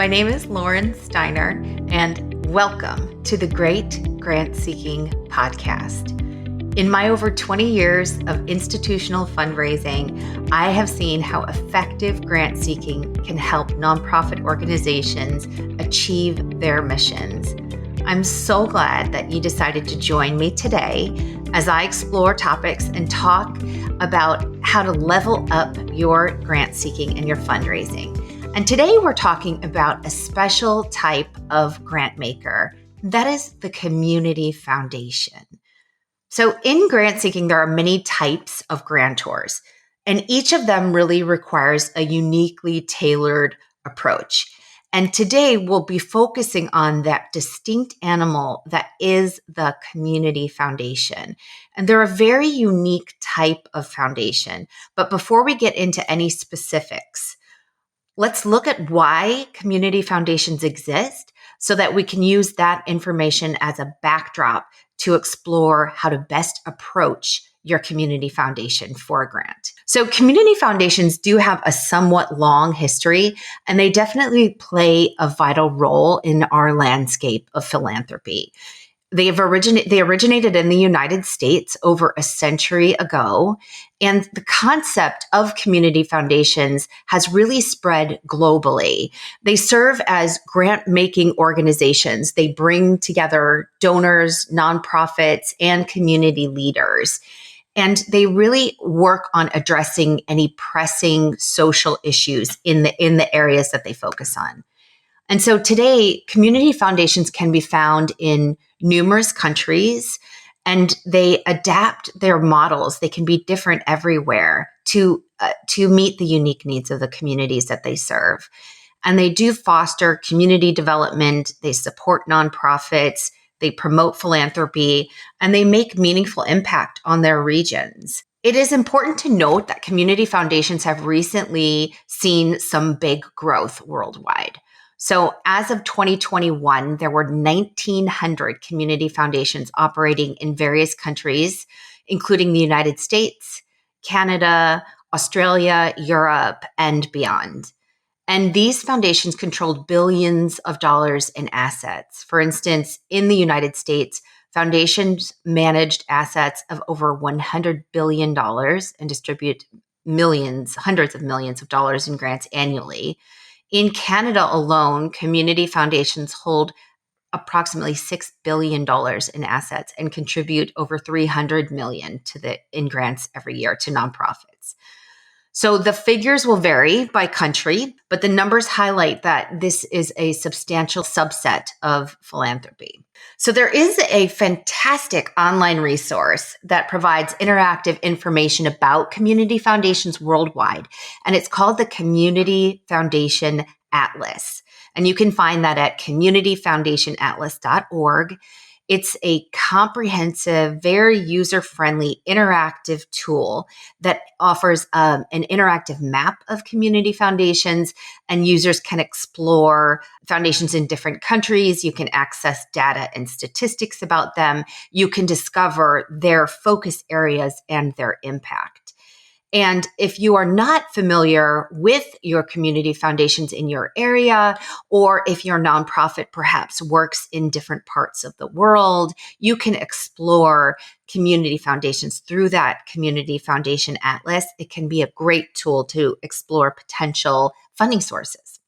My name is Lauren Steiner, and welcome to the Great Grant Seeking Podcast. In my over 20 years of institutional fundraising, I have seen how effective grant seeking can help nonprofit organizations achieve their missions. I'm so glad that you decided to join me today as I explore topics and talk about how to level up your grant seeking and your fundraising. And today we're talking about a special type of grant maker, that is the community foundation. So in grant seeking, there are many types of grantors, and each of them really requires a uniquely tailored approach. And today we'll be focusing on that distinct animal that is the community foundation. And they're a very unique type of foundation. But before we get into any specifics, let's look at why community foundations exist so that we can use that information as a backdrop to explore how to best approach your community foundation for a grant. So community foundations do have a somewhat long history, and they definitely play a vital role in our landscape of philanthropy. They originated in the United States over a century ago, and the concept of community foundations has really spread globally. They serve as grant-making organizations. They bring together donors, nonprofits, and community leaders. And they really work on addressing any pressing social issues in the areas that they focus on. And so today, community foundations can be found in numerous countries, and they adapt their models. They can be different everywhere to meet the unique needs of the communities that they serve. And they do foster community development. They support nonprofits. They promote philanthropy, and they make meaningful impact on their regions. It is important to note that community foundations have recently seen some big growth worldwide. So as of 2021, there were 1,900 community foundations operating in various countries, including the United States, Canada, Australia, Europe, and beyond. And these foundations controlled billions of dollars in assets. For instance, in the United States, foundations managed assets of over $100 billion and distribute hundreds of millions of dollars in grants annually. In Canada alone, community foundations hold approximately $6 billion in assets and contribute over $300 million in grants every year to nonprofits. So the figures will vary by country, but the numbers highlight that this is a substantial subset of philanthropy. So there is a fantastic online resource that provides interactive information about community foundations worldwide, and it's called the Community Foundation Atlas. And you can find that at communityfoundationatlas.org. It's a comprehensive, very user-friendly, interactive tool that offers an interactive map of community foundations, and users can explore foundations in different countries. You can access data and statistics about them. You can discover their focus areas and their impact. And if you are not familiar with your community foundations in your area, or if your nonprofit perhaps works in different parts of the world, you can explore community foundations through that Community Foundation Atlas. It can be a great tool to explore potential funding sources.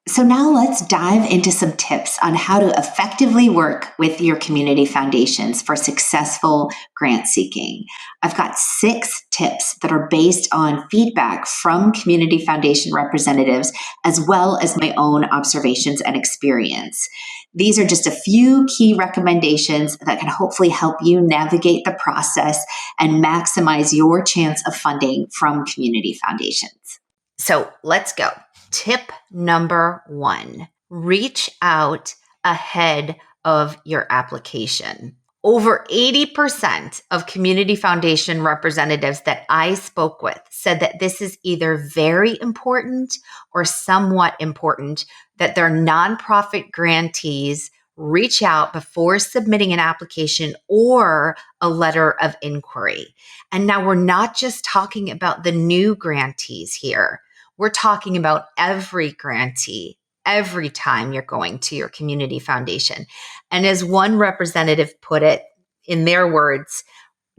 So now let's dive into some tips on how to effectively work with your community foundations for successful grant seeking. I've got 6 tips that are based on feedback from community foundation representatives, as well as my own observations and experience. These are just a few key recommendations that can hopefully help you navigate the process and maximize your chance of funding from community foundations. So let's go. Tip number 1, reach out ahead of your application. Over 80% of community foundation representatives that I spoke with said that this is either very important or somewhat important that their nonprofit grantees reach out before submitting an application or a letter of inquiry. And now we're not just talking about the new grantees here. We're talking about every grantee every time you're going to your community foundation. And as one representative put it in their words,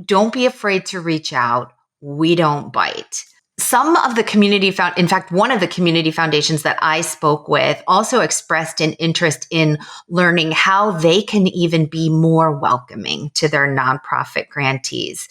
don't be afraid to reach out. We don't bite. Some of the in fact, one of the community foundations that I spoke with also expressed an interest in learning how they can even be more welcoming to their nonprofit grantees.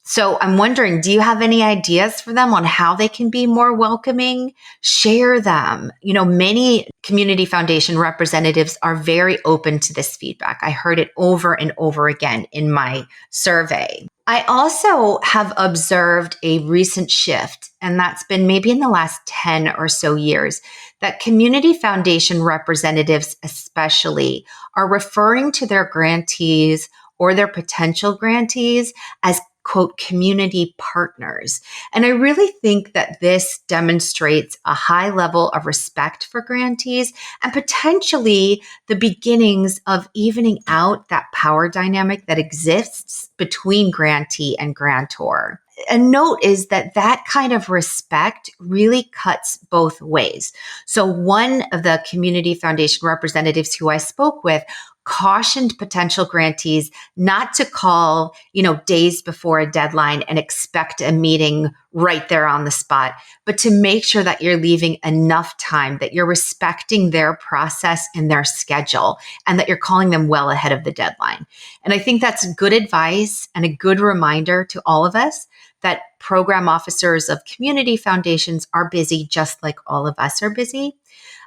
So I'm wondering, do you have any ideas for them on how they can be more welcoming? Share them. Many community foundation representatives are very open to this feedback. I heard it over and over again in my survey. I also have observed a recent shift, and that's been maybe in the last 10 or so years, that community foundation representatives especially are referring to their grantees or their potential grantees as quote, community partners. And I really think that this demonstrates a high level of respect for grantees and potentially the beginnings of evening out that power dynamic that exists between grantee and grantor. A note is that kind of respect really cuts both ways. So one of the community foundation representatives who I spoke with cautioned potential grantees not to call, days before a deadline and expect a meeting right there on the spot, but to make sure that you're leaving enough time, that you're respecting their process and their schedule, and that you're calling them well ahead of the deadline. And I think that's good advice and a good reminder to all of us that program officers of community foundations are busy just like all of us are busy.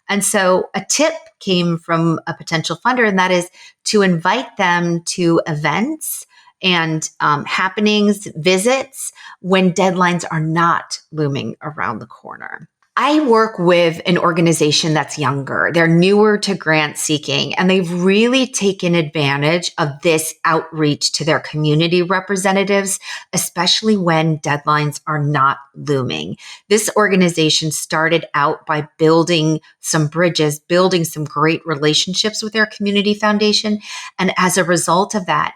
And so a tip came from a potential funder, and that is to invite them to events and happenings, visits when deadlines are not looming around the corner. I work with an organization that's younger. They're newer to grant seeking, and they've really taken advantage of this outreach to their community representatives, especially when deadlines are not looming. This organization started out by building some bridges, building some great relationships with their community foundation. And as a result of that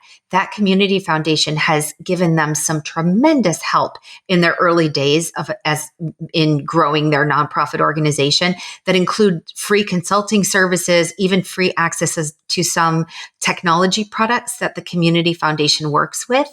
community foundation has given them some tremendous help in their early days in growing their nonprofit organization that include free consulting services, even free access to some technology products that the community foundation works with.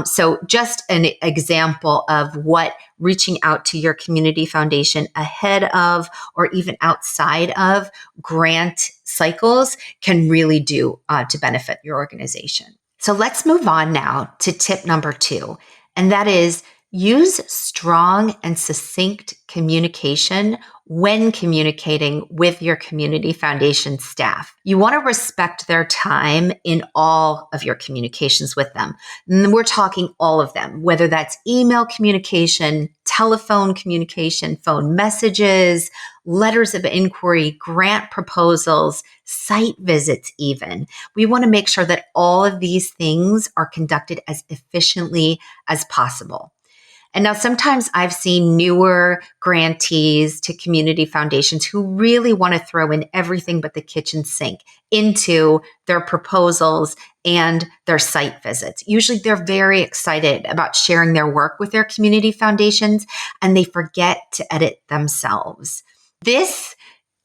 So just an example of what reaching out to your community foundation ahead of or even outside of grant cycles can really do to benefit your organization. So let's move on now to tip number 2, and that is use strong and succinct communication when communicating with your community foundation staff. You want to respect their time in all of your communications with them. And we're talking all of them, whether that's email communication, telephone communication, phone messages, letters of inquiry, grant proposals, site visits even. We want to make sure that all of these things are conducted as efficiently as possible. And now sometimes I've seen newer grantees to community foundations who really want to throw in everything but the kitchen sink into their proposals and their site visits. Usually they're very excited about sharing their work with their community foundations, and they forget to edit themselves. This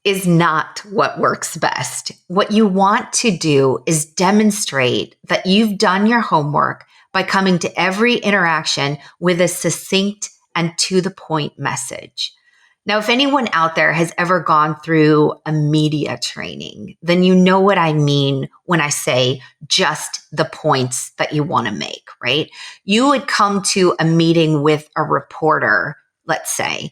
is not what works best. What you want to do is demonstrate that you've done your homework by coming to every interaction with a succinct and to the point message. Now, if anyone out there has ever gone through a media training, then you know what I mean when I say just the points that you want to make, right? You would come to a meeting with a reporter, let's say,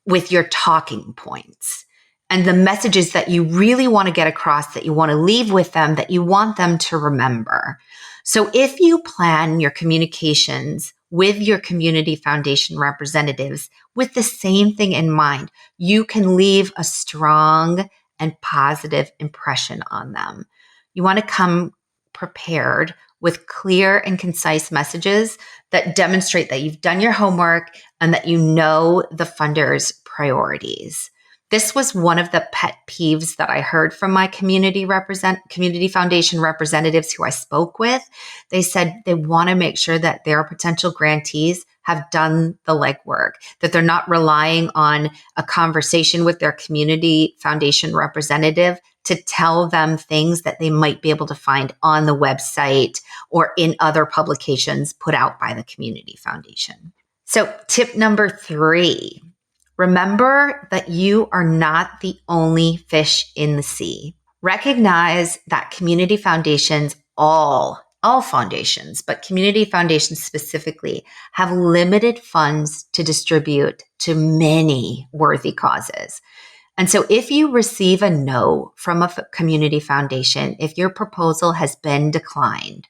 with your talking points and the messages that you really want to get across, that you want to leave with them, that you want them to remember. So if you plan your communications with your community foundation representatives with the same thing in mind, you can leave a strong and positive impression on them. You want to come prepared with clear and concise messages that demonstrate that you've done your homework and that you know the funder's priorities. This was one of the pet peeves that I heard from my community foundation representatives who I spoke with. They said they want to make sure that their potential grantees have done the legwork, that they're not relying on a conversation with their community foundation representative to tell them things that they might be able to find on the website or in other publications put out by the community foundation. So tip number 3, remember that you are not the only fish in the sea. Recognize that community foundations, all foundations, but community foundations specifically, have limited funds to distribute to many worthy causes. And so if you receive a no from a community foundation, if your proposal has been declined,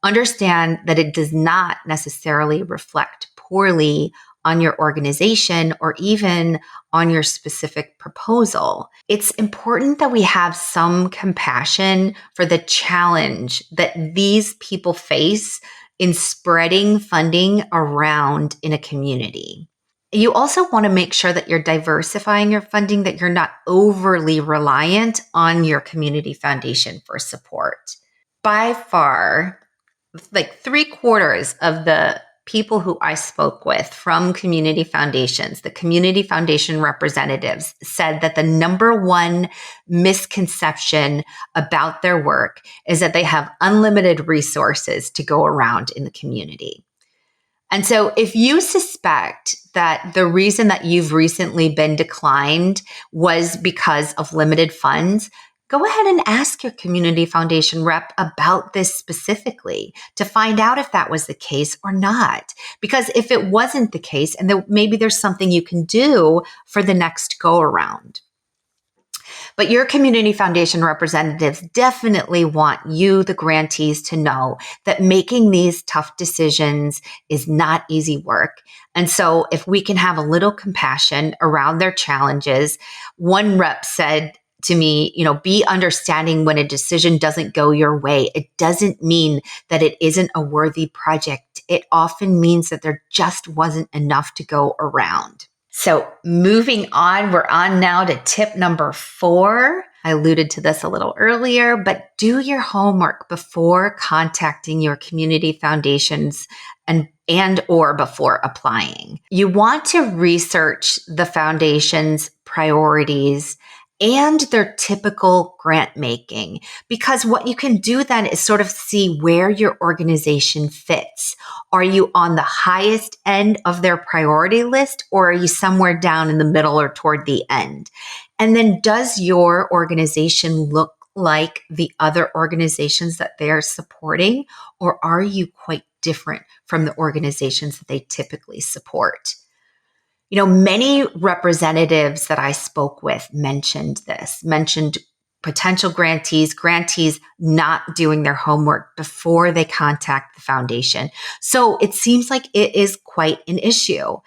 understand that it does not necessarily reflect poorly on your organization or even on your specific proposal. It's important that we have some compassion for the challenge that these people face in spreading funding around in a community. You also want to make sure that you're diversifying your funding, that you're not overly reliant on your community foundation for support. By far, like 3/4 of the people who I spoke with from community foundations, the community foundation representatives, said that the number one misconception about their work is that they have unlimited resources to go around in the community. And so if you suspect that the reason that you've recently been declined was because of limited funds, go ahead and ask your community foundation rep about this specifically to find out if that was the case or not. Because if it wasn't the case, and maybe there's something you can do for the next go around. But your community foundation representatives definitely want you, the grantees, to know that making these tough decisions is not easy work. And so if we can have a little compassion around their challenges, one rep said to me, be understanding when a decision doesn't go your way. It doesn't mean that it isn't a worthy project. It often means that there just wasn't enough to go around. So moving on, we're on now to tip number 4. I alluded to this a little earlier, but do your homework before contacting your community foundations and or before applying. You want to research the foundation's priorities and their typical grant making, because what you can do then is sort of see where your organization fits. Are you on the highest end of their priority list, or are you somewhere down in the middle or toward the end? And then does your organization look like the other organizations that they're supporting, or are you quite different from the organizations that they typically support? Many representatives that I spoke with mentioned potential grantees not doing their homework before they contact the foundation. So it seems like it is quite an issue.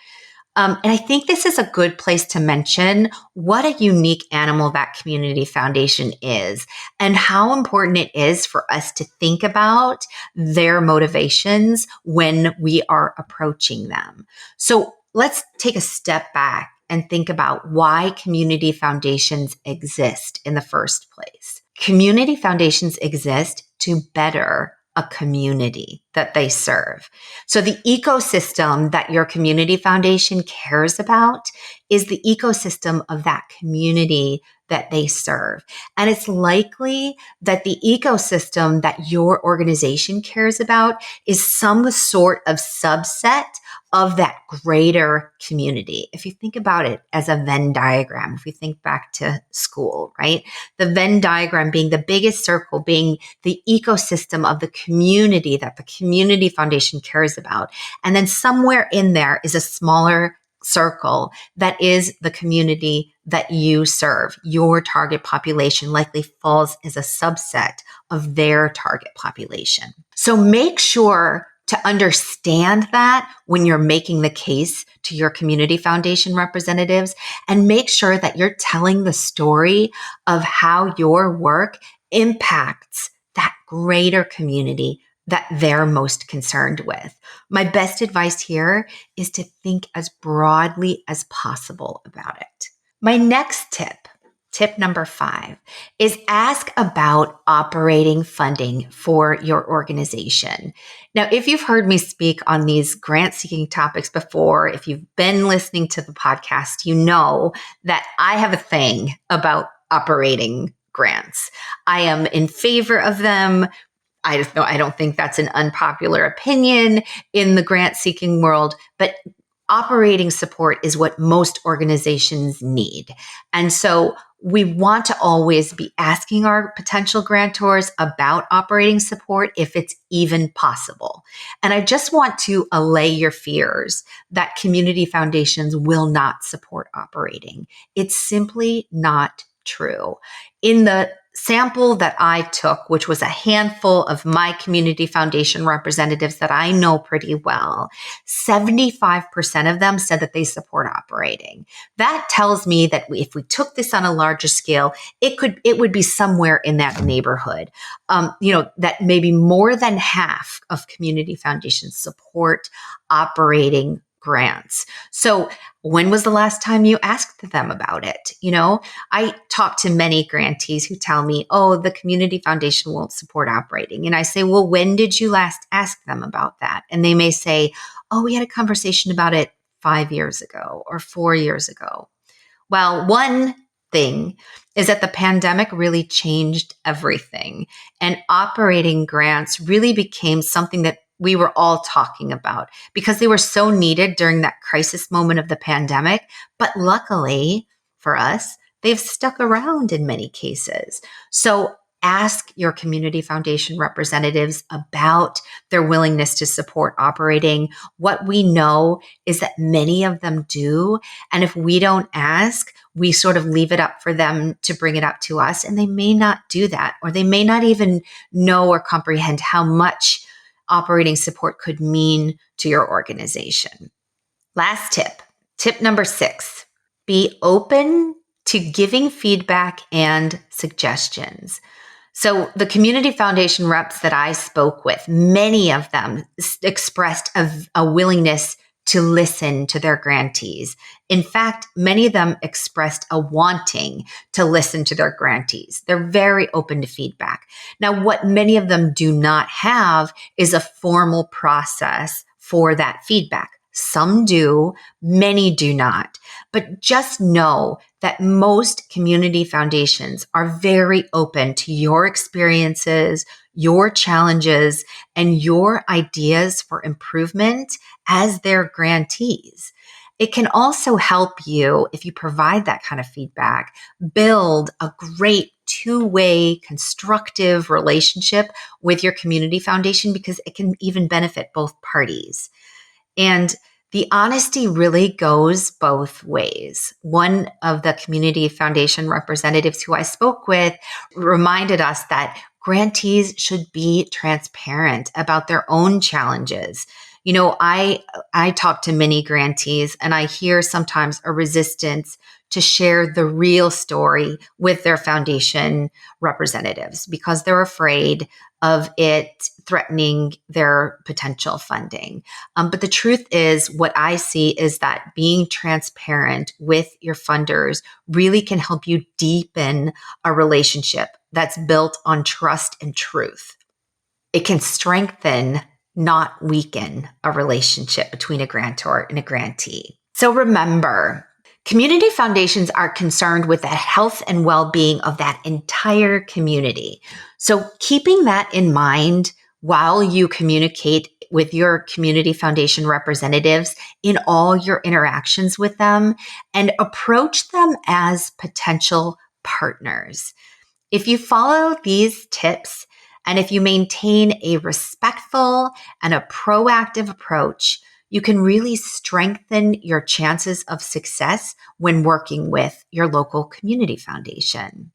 And I think this is a good place to mention what a unique animal that community foundation is and how important it is for us to think about their motivations when we are approaching them. So let's take a step back and think about why community foundations exist in the first place. Community foundations exist to better a community that they serve. So the ecosystem that your community foundation cares about is the ecosystem of that community that they serve. And it's likely that the ecosystem that your organization cares about is some sort of subset of that greater community. If you think about it as a Venn diagram, if we think back to school, right? The Venn diagram being the biggest circle, being the ecosystem of the community that the community foundation cares about. And then somewhere in there is a smaller circle that is the community that you serve. Your target population likely falls as a subset of their target population. So make sure to understand that when you're making the case to your community foundation representatives, and make sure that you're telling the story of how your work impacts that greater community that they're most concerned with. My best advice here is to think as broadly as possible about it. My next tip number 5, is ask about operating funding for your organization. Now, if you've heard me speak on these grant seeking topics before, if you've been listening to the podcast, you know that I have a thing about operating grants. I am in favor of them. I don't think that's an unpopular opinion in the grant seeking world, but operating support is what most organizations need. And so we want to always be asking our potential grantors about operating support if it's even possible. And I just want to allay your fears that community foundations will not support operating. It's simply not true. In the sample that I took, which was a handful of my community foundation representatives that I know pretty well, 75% of them said that they support operating. That tells me that if we took this on a larger scale, it would be somewhere in that neighborhood. That maybe more than half of community foundations support operating grants. So when was the last time you asked them about it? I talk to many grantees who tell me, oh, the community foundation won't support operating. And I say, well, when did you last ask them about that? And they may say, oh, we had a conversation about it 5 years ago or 4 years ago. Well, one thing is that the pandemic really changed everything, and operating grants really became something that we were all talking about because they were so needed during that crisis moment of the pandemic. But luckily for us, they've stuck around in many cases. So ask your community foundation representatives about their willingness to support operating. What we know is that many of them do. And if we don't ask, we sort of leave it up for them to bring it up to us. And they may not do that, or they may not even know or comprehend how much operating support could mean to your organization. Last tip number 6, be open to giving feedback and suggestions. So the community foundation reps that I spoke with, many of them expressed a willingness to listen to their grantees. In fact, many of them expressed a wanting to listen to their grantees. They're very open to feedback. Now, what many of them do not have is a formal process for that feedback. Some do, many do not. But just know that most community foundations are very open to your experiences, your challenges, and your ideas for improvement as their grantees. It can also help you, if you provide that kind of feedback, build a great two-way constructive relationship with your community foundation, because it can even benefit both parties. And the honesty really goes both ways. One of the community foundation representatives who I spoke with reminded us that grantees should be transparent about their own challenges. I talk to many grantees, and I hear sometimes a resistance to share the real story with their foundation representatives because they're afraid of it threatening their potential funding. But the truth is, what I see is that being transparent with your funders really can help you deepen a relationship that's built on trust and truth. It can strengthen, not weaken, a relationship between a grantor and a grantee. So remember, community foundations are concerned with the health and well-being of that entire community. So keeping that in mind while you communicate with your community foundation representatives in all your interactions with them, and approach them as potential partners. If you follow these tips, and if you maintain a respectful and a proactive approach, you can really strengthen your chances of success when working with your local community foundation.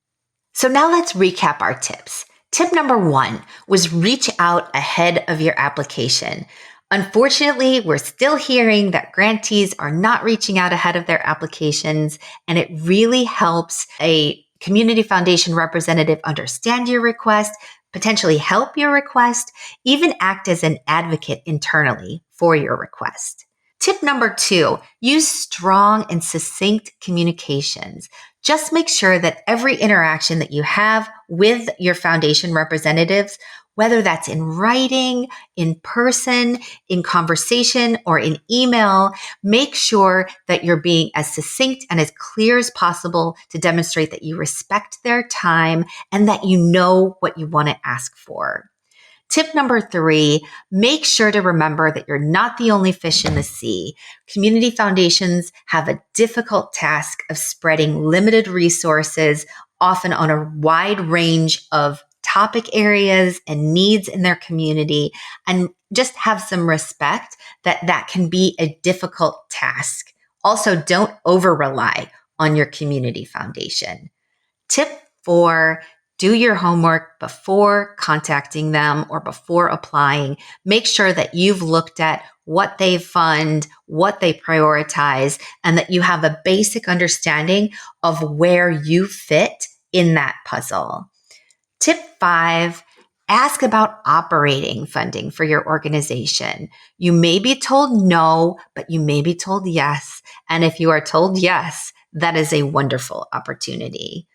So now let's recap our tips. Tip number 1 was reach out ahead of your application. Unfortunately, we're still hearing that grantees are not reaching out ahead of their applications, and it really helps a community foundation representative understand your request, potentially help your request, even act as an advocate internally for your request. Tip number 2, use strong and succinct communications. Just make sure that every interaction that you have with your foundation representatives, whether that's in writing, in person, in conversation, or in email, make sure that you're being as succinct and as clear as possible to demonstrate that you respect their time and that you know what you want to ask for. Tip number 3, make sure to remember that you're not the only fish in the sea. Community foundations have a difficult task of spreading limited resources, often on a wide range of topic areas and needs in their community, and just have some respect that can be a difficult task. Also, don't over-rely on your community foundation. Tip 4, do your homework before contacting them or before applying. Make sure that you've looked at what they fund, what they prioritize, and that you have a basic understanding of where you fit in that puzzle. Tip 5, ask about operating funding for your organization. You may be told no, but you may be told yes. And if you are told yes, that is a wonderful opportunity.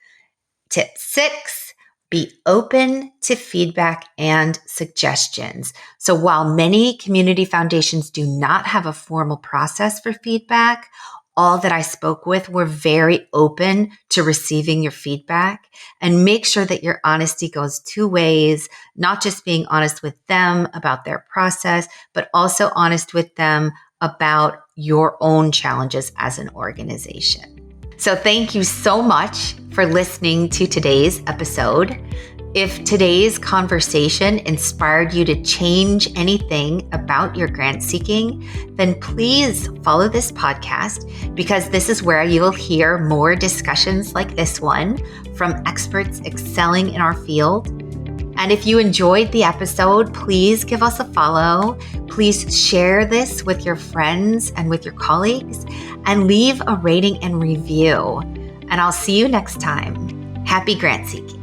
Tip 6, be open to feedback and suggestions. So while many community foundations do not have a formal process for feedback, all that I spoke with were very open to receiving your feedback. And make sure that your honesty goes 2 ways, not just being honest with them about their process, but also honest with them about your own challenges as an organization. So thank you so much for listening to today's episode. If today's conversation inspired you to change anything about your grant seeking, then please follow this podcast, because this is where you will hear more discussions like this one from experts excelling in our field. And if you enjoyed the episode, please give us a follow. Please share this with your friends and with your colleagues, and leave a rating and review. And I'll see you next time. Happy grant seeking.